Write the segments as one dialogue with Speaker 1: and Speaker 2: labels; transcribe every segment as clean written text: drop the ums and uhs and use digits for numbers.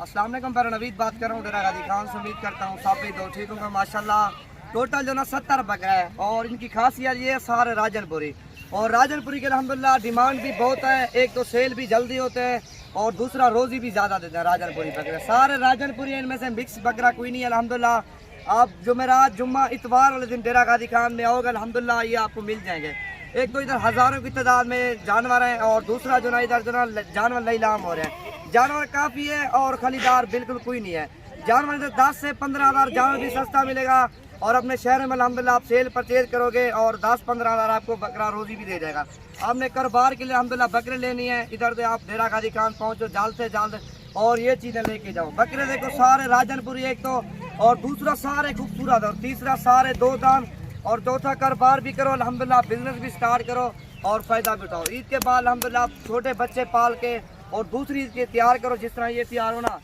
Speaker 1: अस्सलाम वालेकुम। पर नवीद बात कर रहा हूँ डेरा गाजी खान से। उम्मीद करता हूँ सब भी दो ठीक होंगे माशाल्लाह। टोटल जो ना 70 बकरा है और इनकी खासियत ये है सारे राजनपुरी। और राजनपुरी के अल्हम्दुलिल्लाह डिमांड भी बहुत है। एक तो सेल भी जल्दी होते हैं और दूसरा रोज़ी भी ज़्यादा देते हैं राजनपुरी बकरे। सारे राजनपुरी इनमें से मिक्स बकरा कोई नहीं है अल्हम्दुलिल्लाह। आप जुमेरात जुम्मा इतवार वाले दिन डेरा गाजी खान में आओगे अल्हम्दुलिल्लाह ये आपको मिल जाएंगे। एक तो इधर हज़ारों की तादाद में जानवर हैं और दूसरा जो ना इधर जो ना जानवर नीलाम हो रहे हैं। जानवर काफ़ी है और खरीदार बिल्कुल कोई नहीं है। जानवर इधर 10 से 15 हज़ार जानवर भी सस्ता मिलेगा और अपने शहर में अल्हम्दुलिल्लाह आप सेल परचेज करोगे और 10-15 हज़ार आपको बकरा रोज़ी भी दे जाएगा। आपने कारोबार के लिए अल्हम्दुलिल्लाह बकरे लेनी है इधर से आप डेरा गाजी खान पहुँचो जल्द से जल्द और ये चीज़ें लेके जाओ। बकरे देखो सारे राजनपुरी एक तो, और दूसरा सारे खूबसूरत, और तीसरा सारे दो दाम, और चौथा कारोबार भी करो अल्हम्दुलिल्लाह, बिजनेस भी स्टार्ट करो और फ़ायदा भी उठाओ। ईद के बाद अल्हम्दुलिल्लाह आप छोटे बच्चे पाल के और दूसरी ईद के तैयार करो। जिस तरह ये तैयार होना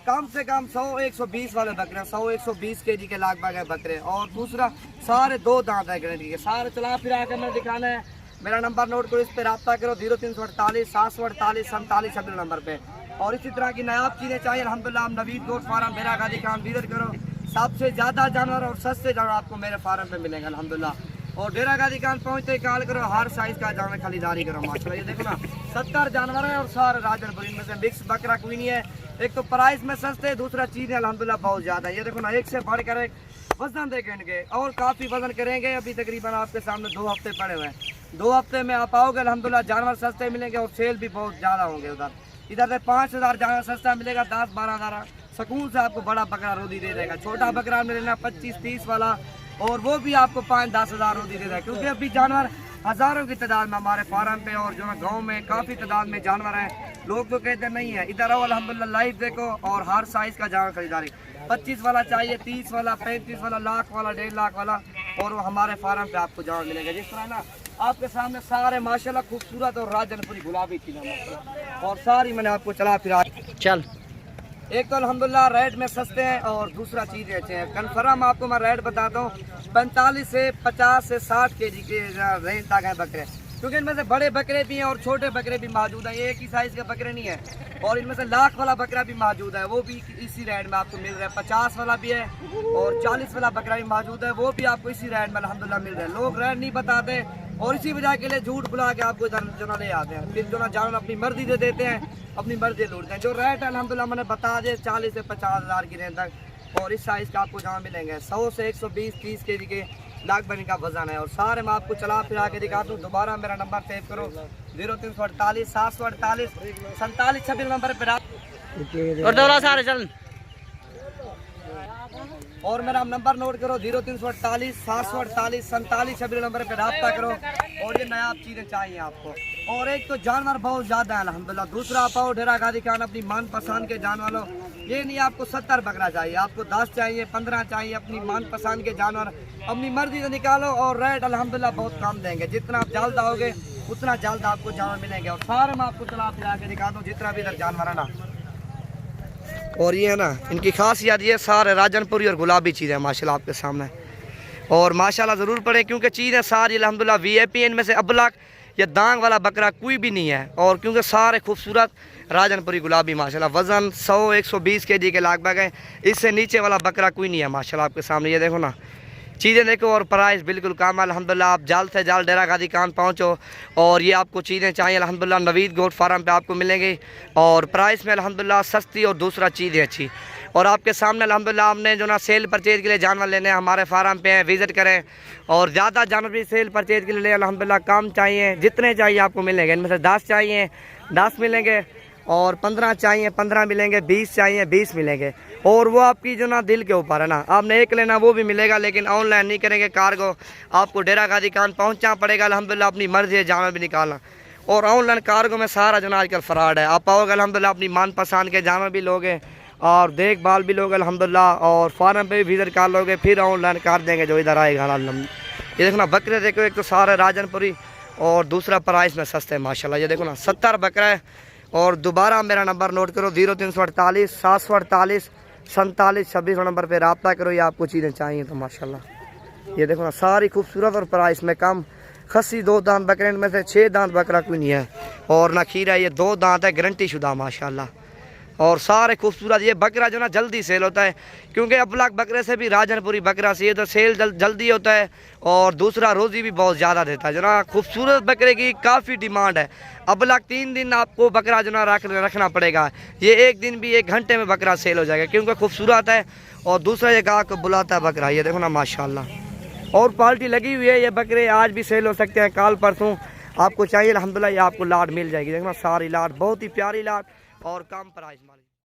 Speaker 1: कम से कम 100-120 वाले बकरे, 100-120 kg के लगभग है बकरे। और दूसरा सारे दो दांत है गारंटी के। सारे चला फिर आकर मैं दिखाना है। मेरा नंबर नोट करो, इस पर रब्ता करो 0348 748 47 26 नंबर पे। और इसी तरह की नायाब चीज़ें चाहिए अल्हम्दुलिल्लाह आप नवीद गोट फार्म डेरा गाजी खान विजिट करो। सबसे ज़्यादा जानवर और सस्ते जानवर आपको मेरे फार्म पे मिलेंगे अल्हम्दुलिल्लाह। और डेरा गाजी खान पहुँचते ही कॉल करो, हर साइज़ का जानवर खरीदारी करो माशाल्लाह। ये देखो ना 70 जानवर है और सारे राजनपुरी, इनमें से मिक्स बकरा कोई नहीं है। एक तो प्राइस में सस्ते, दूसरा चीज़ें अल्हम्दुलिल्लाह बहुत ज़्यादा है। ये देखो ना एक से बढ़कर एक वजन देखें इनके, और काफ़ी वजन करेंगे। अभी तकरीबन आपके सामने 2 हफ्ते पड़े हुए हैं। 2 हफ्ते में आप आओगे अल्हम्दुलिल्लाह जानवर सस्ते मिलेंगे और सेल भी बहुत ज़्यादा होंगे। इधर से 5,000 जानवर सस्ता मिलेगा, 10-12 हज़ार सुकून से आपको बड़ा बकरा रोदी दे देगा। छोटा बकरा में लेना 25-30 वाला और वो भी आपको 5-10 हज़ार रोदी दे देगा। क्योंकि अभी जानवर हज़ारों की तादाद में हमारे फार्म पे और जो है गाँव में काफ़ी तादाद में जानवर हैं। लोग तो कहते नहीं है, इधर आओ अल्हम्दुलिल्लाह लाइव देखो और हर साइज़ का जानवर खरीदारी। 25 वाला चाहिए, 30 वाला, 35 वाला, लाख वाला, 1.5 लाख वाला, और वो हमारे फार्म पे आपको जानवर मिलेगा। जिस तरह ना आपके सामने सारे माशाल्लाह खूबसूरत और राजनपुरी गुलाबी चीज़ें और सारी मैंने आपको चला फिर चल। एक तो अल्हम्दुलिल्लाह रेट में सस्ते हैं और दूसरा चीज़ें अच्छे हैं। कन्फर्म आपको मैं रेट बताता हूँ, 45 से 50 से 60 kg के रेंज तक हैं बकरे। क्योंकि इनमें से बड़े बकरे भी हैं और छोटे बकरे भी मौजूद हैं। ये एक ही साइज़ के बकरे नहीं है। और इनमें से लाख वाला बकरा भी मौजूद है, वो भी इसी रेट में आपको मिल रहा है। 50 वाला भी है और 40 वाला बकरा भी मौजूद है, वो भी आपको इसी रेट में अल्हम्दुलिल्लाह मिल रहा है। लोग रेट नहीं बताते और इसी वजह के लिए झूठ बुला के आपको इधर जो ना ले आते हैं। फिर जो ना जानवर अपनी मर्जी से देते हैं, अपनी मर्जी लूटते हैं। जो रेट है अल्हम्दुलिल्लाह मैंने बता दिए 40 से 50 हज़ार की रेंज तक। और इस साइज़ का आपको जहाँ मिलेंगे 100 से 120-30 kg के लगभग इनका वजन है। और सारे मैं आपको चला फिरा के दिखाता हूँ। दोबारा मेरा नंबर सेव करो 0348 748 47 26 नंबर पर आप सारे चल। और मेरा नंबर नोट करो 0348 748 47 26 नंबर पर रब्ता करो। और ये नायाब चीज़ें चाहिए आपको। और एक तो जानवर बहुत ज़्यादा है अल्हम्दुलिल्लाह। दूसरा आप आओ डेरा गाजी खान अपनी मनपसंद के जानवर लो। ये नहीं आपको 70 बकरा चाहिए, आपको 10 चाहिए, 15 चाहिए, अपनी मनपसंद के जानवर अपनी मर्जी से निकालो। और रेट अल्हम्दुलिल्लाह बहुत कम देंगे। जितना आप जल्द आओगे उतना जल्द आपको जानवर मिलेंगे। और सारे मैं आपको चला फिरा के दिखा दूँ जितना भी इधर जानवर है ना। और ये है ना इनकी खासियत, ये सारे राजनपुरी और गुलाबी चीज़ें माशाल्लाह आपके सामने। और माशाल्लाह ज़रूर पड़े क्योंकि चीज़ें सारी अल्हम्दुलिल्लाह VIP। इनमें से अबलक या दांग वाला बकरा कोई भी नहीं है। और क्योंकि सारे खूबसूरत राजनपुरी गुलाबी माशाल्लाह, वज़न 100-120 kg के लगभग है। इससे नीचे वाला बकरा कोई नहीं है माशाल्लाह आपके सामने। ये देखो ना चीज़ें देखो और प्राइस बिल्कुल कम है अल्हम्दुलिल्लाह। आप जल्द से जल्द डेरा गाजी खान पहुँचो और ये आपको चीज़ें चाहिए अल्हम्दुलिल्लाह नवीद गोट फार्म पे आपको मिलेंगी। और प्राइस में अल्हम्दुलिल्लाह सस्ती और दूसरा चीज़ें अच्छी। और आपके सामने अल्हम्दुलिल्लाह हमने जो ना सेल परचेज के लिए जानवर लेने हमारे फार्म पे हैं, विज़िट करें। और ज़्यादा जानवर भी सेल परचेज के लिए अल्हम्दुलिल्लाह कम चाहिए, जितने चाहिए आपको मिलेंगे। इनमें से 10 चाहिए 10 मिलेंगे, और 15 चाहिए 15 मिलेंगे, 20 चाहिए 20 मिलेंगे। और वो आपकी जो ना दिल के ऊपर है ना, आपने एक लेना वो भी मिलेगा। लेकिन ऑनलाइन नहीं करेंगे कार्गो, आपको डेरा गाजी खान पहुँचना पड़ेगा अल्हम्दुलिल्लाह। अपनी मर्ज़ी है जानवर भी निकालना। और ऑनलाइन कार्गो में सारा जो ना आजकल फ्रॉड है। आप आओगे अल्हम्दुलिल्लाह अपनी मनपसंद के जानवर भी लोगे और देखभाल भी लोगे अल्हम्दुलिल्लाह। और फार्म पे भी विजिट कर लोगे, फिर ऑनलाइन कर देंगे जो इधर आएगा अल्हम्दुलिल्लाह। ये देखो ना बकरे देखो, एक तो सारे राजनपुरी और दूसरा प्राइस में सस्ते माशाल्लाह। ये देखो ना 70 बकरा है। और दोबारा मेरा नंबर नोट करो 0348 748 47 26 नंबर पे रब्ता करो। ये आपको चीज़ें चाहिए तो माशाल्लाह। ये देखो ना सारी खूबसूरत और प्राइस में कम। खस्सी 2 दांत बकरे में से 6 दांत बकरा कोई नहीं है। और ना खीरा, ये 2 दांत है गारंटी शुदा माशाल्लाह। और सारे खूबसूरत। ये बकरा जो ना जल्दी सेल होता है, क्योंकि अबलग बकरे से भी राजनपुरी बकरा से ये तो सेल जल्दी होता है, और दूसरा रोज़ी भी बहुत ज़्यादा देता है। जो ना खूबसूरत बकरे की काफ़ी डिमांड है। अबलग 3 दिन आपको बकरा जो ना रखना पड़ेगा, ये एक दिन भी 1 घंटे में बकरा सेल हो जाएगा, क्योंकि खूबसूरत है और दूसरा ये गाहक को बुलाता है बकरा। ये देखो ना माशाल्लाह, और पार्टी लगी हुई है। ये बकरे आज भी सेल हो सकते हैं, कल परसों आपको चाहिए अल्हम्दुलिल्लाह ये आपको लाट मिल जाएगी। देखना सारी लाट बहुत ही प्यारी लाट और कम प्राइस।